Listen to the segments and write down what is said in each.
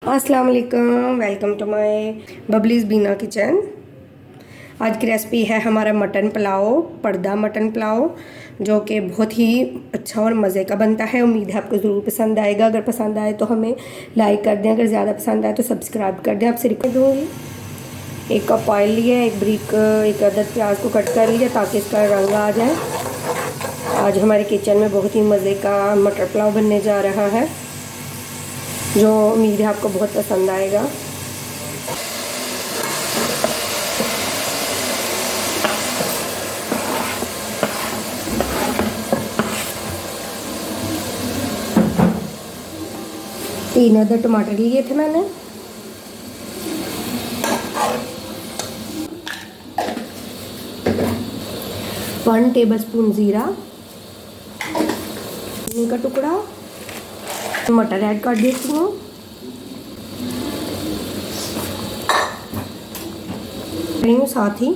अस्सलाम वालेकुम, welcome to my Babli's Beena kitchen. आज की रेसिपी है हमारा मटन पुलाव, पर्दा मटन पुलाव, जो कि बहुत ही अच्छा और मज़े का बनता है। उम्मीद है आपको ज़रूर पसंद आएगा। अगर पसंद आए तो हमें लाइक कर दें, अगर ज़्यादा पसंद आए तो सब्सक्राइब कर दें। आपसे रिक्वेस्ट दूँगी। 1 कप ऑयल लिया, एक अदद प्याज को कट कर लिया ताकि इसका रंग आ जाए। आज हमारे किचन में बहुत ही मज़े का मटर पुलाव बनने जा रहा है, जो उम्मीद है आपको बहुत पसंद आएगा। तीन अदद टमाटर लिए थे मैंने। वन टेबलस्पून ज़ीरा, का टुकड़ा। मटर ऐड कर देती हूँ। साथ ही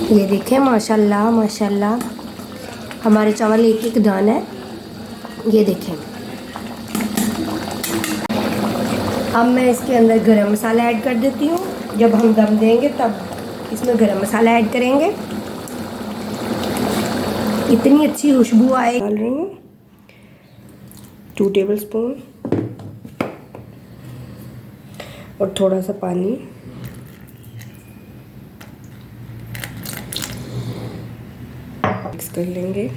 ये देखें, माशाल्लाह माशाल्लाह हमारे चावल एक एक दाना है। ये देखें। अब मैं इसके अंदर गरम मसाला ऐड कर देती हूँ। जब हम दम देंगे तब इसमें गरम मसाला ऐड करेंगे। इतनी अच्छी खुशबू आए। डाल रही हूँ 2 टेबलस्पून और थोड़ा सा पानी। मिक्स कर लेंगे,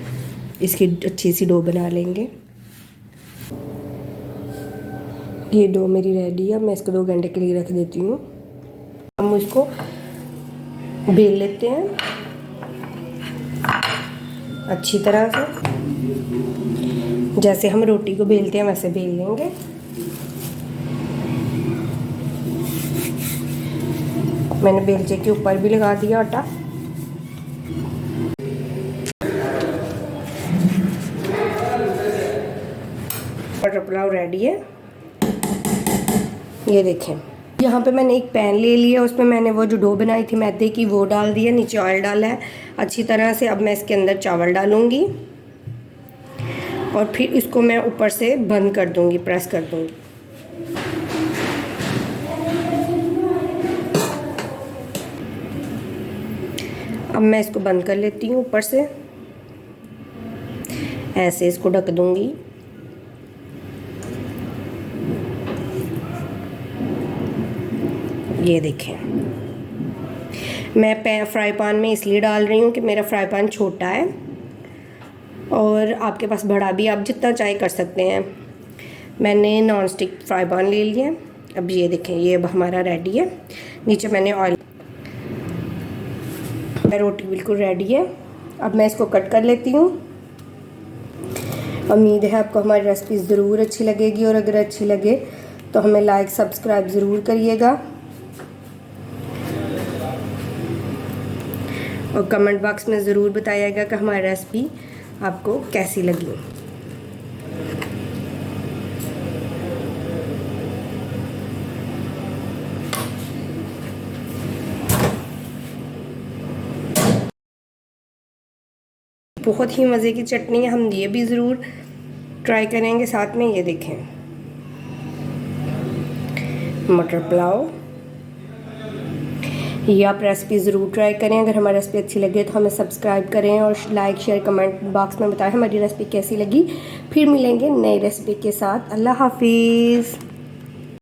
इसकी अच्छी सी डो बना लेंगे। ये डो मेरी रेडी है। मैं इसको 2 घंटे के लिए रख देती हूँ। हम इसको बेल लेते हैं अच्छी तरह से। जैसे हम रोटी को बेलते हैं वैसे बेल लेंगे। मैंने बेलचे के ऊपर भी लगा दिया आटा। मटर पुलाव रेडी है। ये देखें, यहाँ पे मैंने एक पैन ले लिया। उसमें मैंने वो जो डो बनाई थी मैदे की वो डाल दिया। नीचे ऑयल डाला है अच्छी तरह से। अब मैं इसके अंदर चावल डालूँगी और फिर इसको मैं ऊपर से बंद कर दूँगी, प्रेस कर दूँगी। अब मैं इसको बंद कर लेती हूँ ऊपर से। ऐसे इसको ढक दूँगी। ये देखें, मैं फ्राई पैन में इसलिए डाल रही हूँ कि मेरा फ्राई पैन छोटा है और आपके पास बड़ा भी, आप जितना चाहे कर सकते हैं। मैंने नॉन स्टिक फ्राई पैन ले लिया। अब ये देखें, ये अब हमारा रेडी है। नीचे मैंने ऑयल, रोटी बिल्कुल रेडी है। अब मैं इसको कट कर लेती हूँ। उम्मीद है आपको हमारी रेसिपी ज़रूर अच्छी लगेगी, और अगर अच्छी लगे तो हमें लाइक सब्सक्राइब ज़रूर करिएगा और कमेंट बॉक्स में ज़रूर बताइएगा कि हमारी रेसिपी आपको कैसी लगी। बहुत ही मज़े की चटनी है, हम ये भी ज़रूर ट्राई करेंगे साथ में। ये देखें, मटर पुलाव। ये आप रेसिपी ज़रूर ट्राई करें। अगर हमारी रेसिपी अच्छी लगे तो हमें सब्सक्राइब करें और लाइक शेयर कमेंट बॉक्स में बताएं हमारी रेसिपी कैसी लगी। फिर मिलेंगे नई रेसिपी के साथ। अल्लाह हाफिज़।